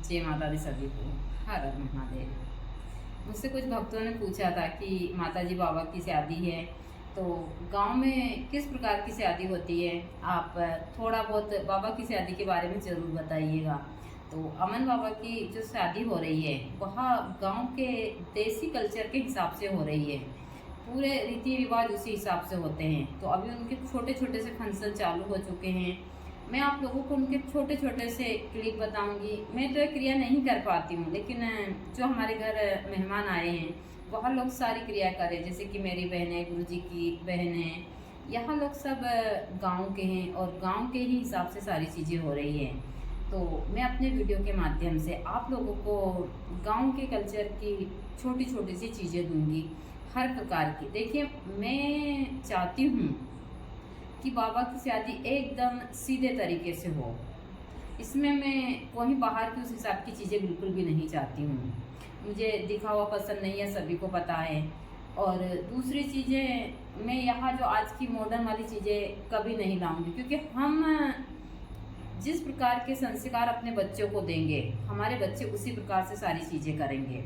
जय माता दी सभी को। हर हर महादेव। मुझसे कुछ भक्तों ने पूछा था कि माता जी बाबा की शादी है तो गांव में किस प्रकार की शादी होती है, आप थोड़ा बहुत बाबा की शादी के बारे में ज़रूर बताइएगा। तो अमन बाबा की जो शादी हो रही है वह गांव के देसी कल्चर के हिसाब से हो रही है। पूरे रीति रिवाज उसी हिसाब से होते हैं। तो अभी उनके छोटे छोटे से फंक्शन चालू हो चुके हैं। मैं आप लोगों को उनके छोटे छोटे से क्लिप बताऊंगी। मैं तो ये क्रिया नहीं कर पाती हूँ, लेकिन जो हमारे घर मेहमान आए हैं वह लोग सारी क्रिया करें, जैसे कि मेरी बहनें, गुरुजी की बहनें, यहाँ लोग सब गांव के हैं और गांव के ही हिसाब से सारी चीज़ें हो रही हैं। तो मैं अपने वीडियो के माध्यम से आप लोगों को गांव के कल्चर की छोटी छोटी सी चीज़ें दूंगी, हर प्रकार की। देखिए, मैं चाहती हूँ कि बाबा की शादी एकदम सीधे तरीके से हो। इसमें मैं कोई बाहर की उस हिसाब की चीज़ें बिल्कुल भी नहीं चाहती हूँ। मुझे दिखावा पसंद नहीं है, सभी को पता है। और दूसरी चीज़ें, मैं यहाँ जो आज की मॉडर्न वाली चीज़ें कभी नहीं लाऊंगी, क्योंकि हम जिस प्रकार के संस्कार अपने बच्चों को देंगे, हमारे बच्चे उसी प्रकार से सारी चीज़ें करेंगे।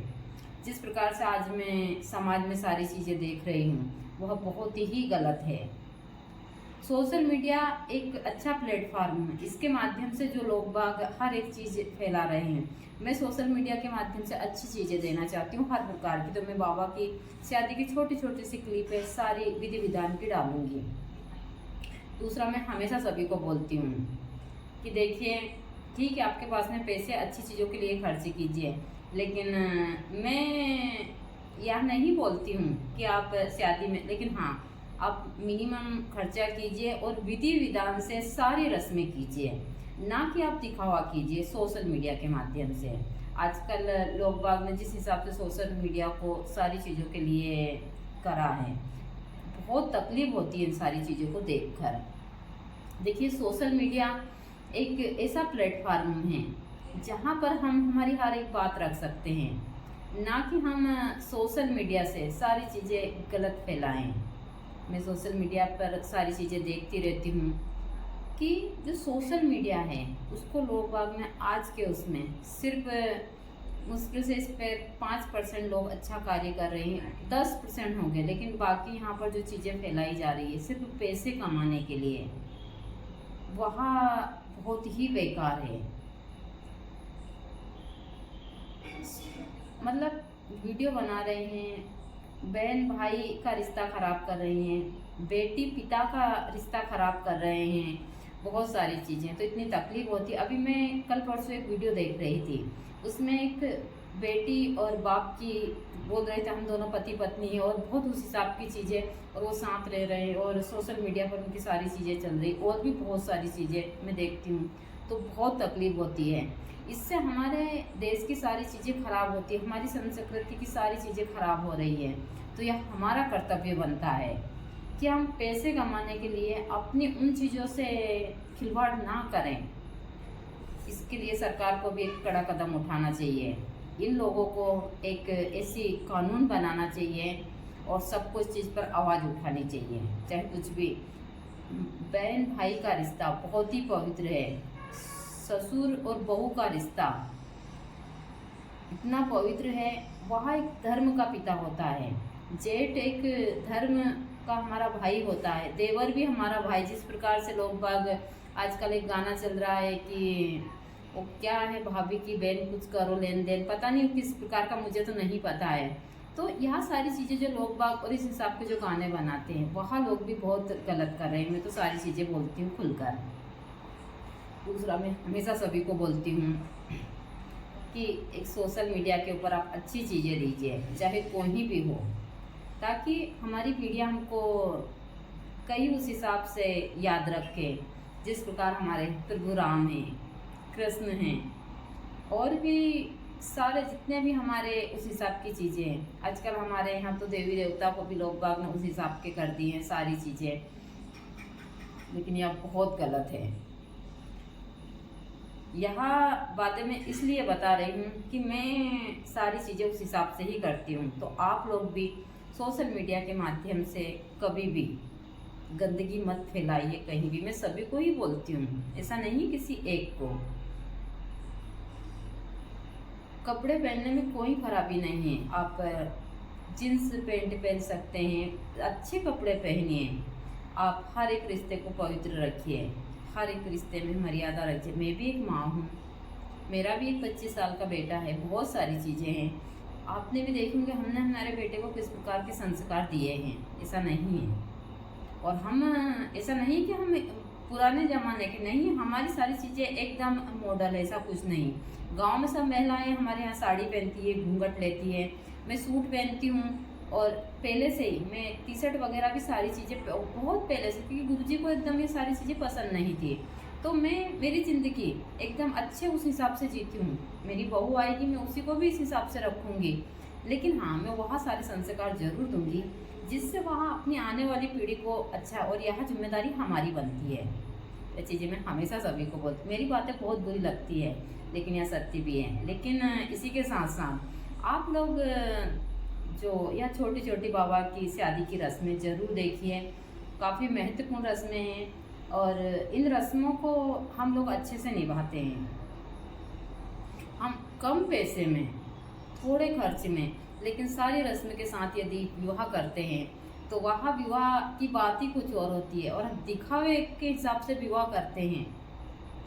जिस प्रकार से आज मैं समाज में सारी चीज़ें देख रही हूँ वह बहुत ही गलत है। सोशल मीडिया एक अच्छा प्लेटफॉर्म है, इसके माध्यम से जो लोग बाग हर एक चीज़ फैला रहे हैं। मैं सोशल मीडिया के माध्यम से अच्छी चीज़ें देना चाहती हूँ, हर प्रकार की। तो मैं बाबा की शादी की छोटी छोटी सी क्लिप है, सारी विधि विधान की डालूंगी। दूसरा, मैं हमेशा सभी को बोलती हूँ कि देखिए, ठीक है आपके पास में पैसे अच्छी चीज़ों के लिए खर्च कीजिए, लेकिन मैं यह नहीं बोलती हूँ कि आप शादी में, लेकिन हाँ, आप मिनिमम खर्चा कीजिए और विधि विधान से सारी रस्में कीजिए, ना कि आप दिखावा कीजिए सोशल मीडिया के माध्यम से। आजकल लोग बाग ने जिस हिसाब से सोशल मीडिया को सारी चीज़ों के लिए करा है, बहुत तकलीफ होती है इन सारी चीज़ों को देखकर। देखिए, सोशल मीडिया एक ऐसा प्लेटफॉर्म है जहाँ पर हम हमारी हर एक बात रख सकते हैं, ना कि हम सोशल मीडिया से सारी चीज़ें गलत फैलाएं। मैं सोशल मीडिया पर सारी चीज़ें देखती रहती हूँ कि जो सोशल मीडिया है उसको लोग बाग में आज के उसमें सिर्फ मुश्किल से इस पर 5% लोग अच्छा कार्य कर रहे हैं, 10% हो गए, लेकिन बाकी यहाँ पर जो चीज़ें फैलाई जा रही है सिर्फ पैसे कमाने के लिए, वह बहुत ही बेकार है। मतलब वीडियो बना रहे हैं, बहन भाई का रिश्ता खराब कर रहे हैं, बेटी पिता का रिश्ता खराब कर रहे हैं, बहुत सारी चीज़ें। तो इतनी तकलीफ होती है। अभी मैं कल परसों एक वीडियो देख रही थी, उसमें एक बेटी और बाप की बोल रहे थे हम दोनों पति पत्नी हैं, और बहुत उस हिसाब की चीज़ें, और वो साथ रह रहे हैं और सोशल मीडिया पर उनकी सारी चीज़ें चल रही, और भी बहुत सारी चीज़ें मैं देखती हूँ तो बहुत तकलीफ होती है। इससे हमारे देश की सारी चीज़ें खराब होती है, हमारी संस्कृति की सारी चीज़ें खराब हो रही है। तो यह हमारा कर्तव्य बनता है कि हम पैसे कमाने के लिए अपनी उन चीज़ों से खिलवाड़ ना करें। इसके लिए सरकार को भी एक कड़ा कदम उठाना चाहिए, इन लोगों को एक ऐसी कानून बनाना चाहिए और सब कुछ चीज़ पर आवाज़ उठानी चाहिए, चाहे कुछ भी। बहन भाई का रिश्ता बहुत ही पवित्र है, ससुर और बहू का रिश्ता इतना पवित्र है। वह एक धर्म का पिता होता है, जेठ एक धर्म का हमारा भाई होता है, देवर भी हमारा भाई। जिस प्रकार से लोग बाग आजकल एक गाना चल रहा है कि वो क्या है, भाभी की बहन कुछ करो लेन देन, पता नहीं किस प्रकार का, मुझे तो नहीं पता है। तो यह सारी चीज़ें जो लोग बाग और इस हिसाब के जो गाने बनाते हैं, वहाँ लोग भी बहुत गलत कर रहे हैं। मैं तो सारी चीज़ें बोलती हूँ खुलकर। दूसरा, मैं हमेशा सभी को बोलती हूँ कि एक सोशल मीडिया के ऊपर आप अच्छी चीज़ें दीजिए, चाहे कोई भी हो, ताकि हमारी पीढ़ियाँ हमको कई उस हिसाब से याद रखे, जिस प्रकार हमारे प्रभु राम हैं, कृष्ण हैं, और भी सारे जितने भी हमारे उस हिसाब की चीज़ें हैं। आजकल हमारे यहाँ तो देवी देवता को भी लोग बाग ने उस हिसाब के कर दिए हैं सारी चीज़ें, लेकिन यह बहुत गलत है। यहाँ बातें मैं इसलिए बता रही हूँ कि मैं सारी चीज़ें उस हिसाब से ही करती हूँ। तो आप लोग भी सोशल मीडिया के माध्यम से कभी भी गंदगी मत फैलाइए कहीं भी। मैं सभी को ही बोलती हूँ, ऐसा नहीं किसी एक को। कपड़े पहनने में कोई खराबी नहीं है। आप जींस पैंट पहन सकते हैं, अच्छे कपड़े पहनिए। आप हर एक रिश्ते को पवित्र रखिए, हर एक रिश्ते में मर्यादा रखिए। मैं भी एक माँ हूँ, मेरा भी एक 25 साल का बेटा है, बहुत सारी चीज़ें हैं। आपने भी देखेंगे हमने हमारे बेटे को किस प्रकार के संस्कार दिए हैं, ऐसा नहीं है। और हम ऐसा नहीं कि हम पुराने ज़माने के नहीं, हमारी सारी चीज़ें एकदम मॉडल है, ऐसा कुछ नहीं। गांव में सब महिलाएं हमारे यहाँ साड़ी पहनती है, घूंघट लेती है, मैं सूट पहनती हूँ। और पहले से ही मैं टी शर्ट वगैरह भी सारी चीज़ें बहुत पहले से, क्योंकि गुरुजी को एकदम ये सारी चीज़ें पसंद नहीं थी। तो मैं मेरी ज़िंदगी एकदम अच्छे उस हिसाब से जीती हूँ। मेरी बहू आएगी, मैं उसी को भी इस हिसाब से रखूँगी। लेकिन हाँ, मैं वहाँ सारे संस्कार जरूर दूंगी जिससे वहाँ अपनी आने वाली पीढ़ी को अच्छा, और यह जिम्मेदारी हमारी बनती है। ये चीज़ें मैं हमेशा सभी को बोलती, मेरी बातें बहुत बुरी लगती है लेकिन यह सत्य भी है। लेकिन इसी के साथ साथ आप लोग जो यह छोटी छोटी बाबा की शादी की रस्में ज़रूर देखिए, काफ़ी महत्वपूर्ण रस्में हैं और इन रस्मों को हम लोग अच्छे से निभाते हैं। हम कम पैसे में, थोड़े खर्च में, लेकिन सारी रस्म के साथ यदि विवाह करते हैं तो वह विवाह की बात ही कुछ और होती है। और हम दिखावे के हिसाब से विवाह करते हैं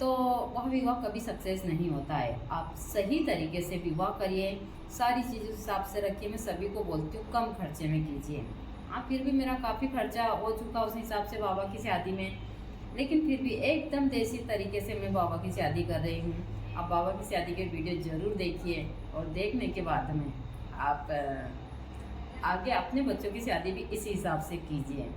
तो वह विवाह कभी सक्सेस नहीं होता है। आप सही तरीके से विवाह करिए, सारी चीज़ उस हिसाब से रखिए। मैं सभी को बोलती हूँ कम खर्चे में कीजिए। हाँ, फिर भी मेरा काफ़ी खर्चा हो चुका उस हिसाब से बाबा की शादी में, लेकिन फिर भी एकदम देसी तरीके से मैं बाबा की शादी कर रही हूँ। आप बाबा की शादी के वीडियो ज़रूर देखिए और देखने के बाद में आप आगे अपने बच्चों की शादी भी इसी हिसाब से कीजिए,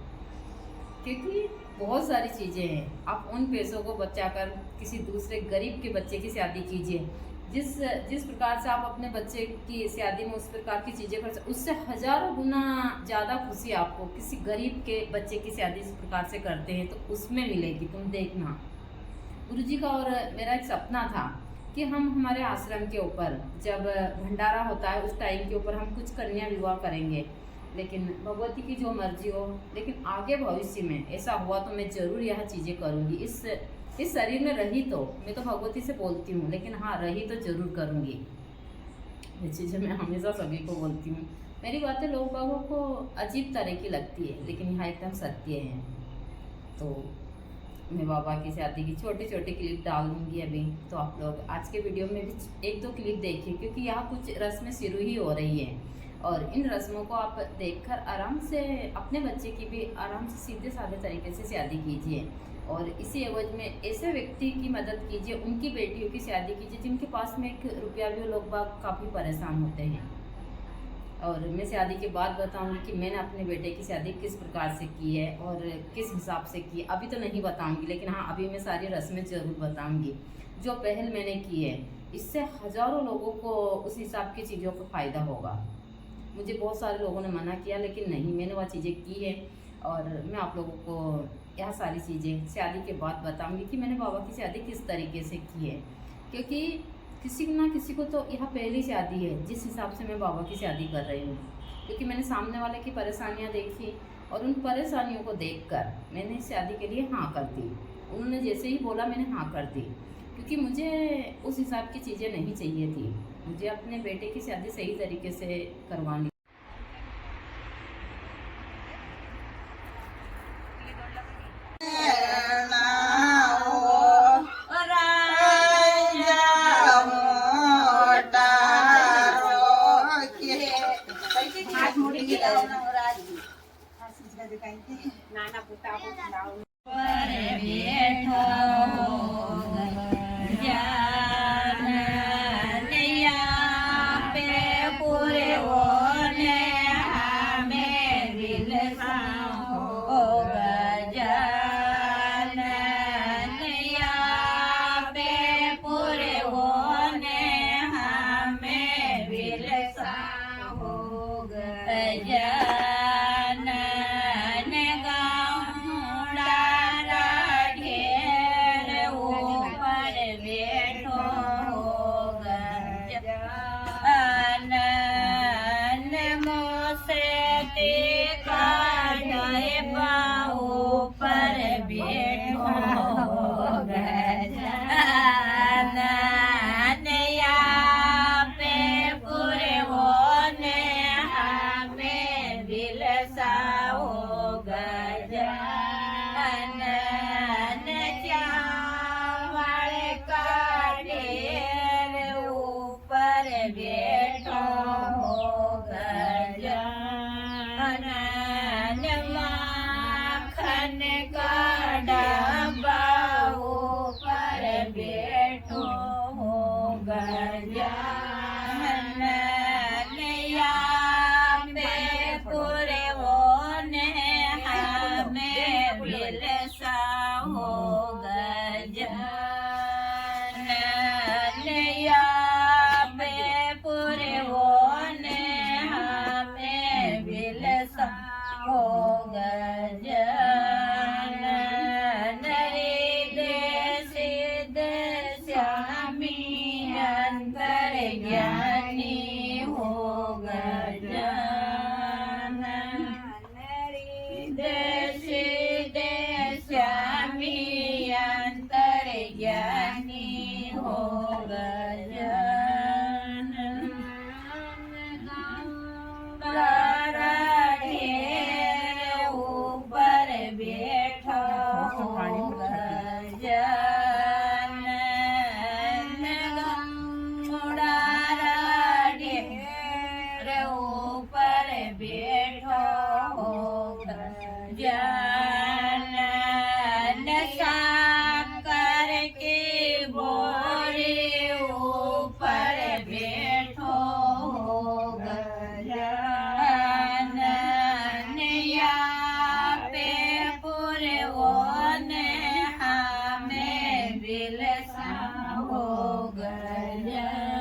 क्योंकि बहुत सारी चीज़ें हैं। आप उन पैसों को बचाकर किसी दूसरे गरीब के बच्चे की शादी कीजिए। जिस प्रकार से आप अपने बच्चे की शादी में उस प्रकार की चीज़ें कर, उससे हज़ारों गुना ज़्यादा खुशी आपको किसी गरीब के बच्चे की शादी जिस प्रकार से करते हैं तो उसमें मिलेगी। तुम देखना, गुरुजी का और मेरा एक सपना था कि हम हमारे आश्रम के ऊपर जब भंडारा होता है उस टाइम के ऊपर हम कुछ कन्या विवाह करेंगे, लेकिन भगवती की जो मर्जी हो। लेकिन आगे भविष्य में ऐसा हुआ तो मैं ज़रूर यह चीज़ें करूँगी। इस शरीर में रही तो मैं तो भगवती से बोलती हूँ, लेकिन हाँ, रही तो ज़रूर करूँगी। ये चीज़ें मैं हमेशा सभी को बोलती हूँ। मेरी बातें लोग बागों को अजीब तरह की लगती है, लेकिन यहाँ एकदम सत्य है। तो मैं बाबा की शादी की छोटी छोटी क्लिप डाल दूँगी अभी, तो आप लोग आज के वीडियो में भी 1-2 क्लिप देखिए, क्योंकि यहाँ कुछ रस्में शुरू ही हो रही है। और इन रस्मों को आप देखकर आराम से अपने बच्चे की भी आराम से सीधे साधे तरीके से शादी कीजिए। और इसी एवज में ऐसे व्यक्ति की मदद कीजिए, उनकी बेटियों की शादी कीजिए जिनके पास में 1 रुपया भी लोग बाग काफ़ी परेशान होते हैं। और मैं शादी के बाद बताऊंगी कि मैंने अपने बेटे की शादी किस प्रकार से की है और किस हिसाब से की। अभी तो नहीं बताऊंगी, लेकिन हाँ, अभी मैं सारी रस्में ज़रूर बताऊंगी जो पहल मैंने की है। इससे हज़ारों लोगों को उस हिसाब की चीज़ों का फ़ायदा होगा। मुझे बहुत सारे लोगों ने मना किया, लेकिन नहीं, मैंने वह चीज़ें की है। और मैं आप लोगों को यह सारी चीज़ें शादी के बाद बताऊँगी कि मैंने बाबा की शादी किस तरीके से की है, क्योंकि किसी ना किसी को तो यह पहली शादी है जिस हिसाब से मैं बाबा की शादी कर रही हूँ। क्योंकि मैंने सामने वाले की परेशानियाँ देखी और उन परेशानियों को देखकर मैंने इस शादी के लिए हाँ कर दी। उन्होंने जैसे ही बोला मैंने हाँ कर दी, क्योंकि मुझे उस हिसाब की चीज़ें नहीं चाहिए थी। मुझे अपने बेटे की शादी सही तरीके से करवानी। नाना पुता को गजानन लिया पे पूरे वो ने हमें बिलसा हो गजानन लिया पे पूरे वो ने हमें बिलसा हो गजानन हृदय सिद्ध श्यामी अंतर ज्ञानी हो गजानन हृदय सिद्ध श्यामी अंतर ज्ञानी हो गजानन ऊपर बैठो गजानन ऊपर बैठो गजानन साकर के बोरे ऊपर बैठो गजानन या पे पूरे वो ने हमें बिलसा हो गजानन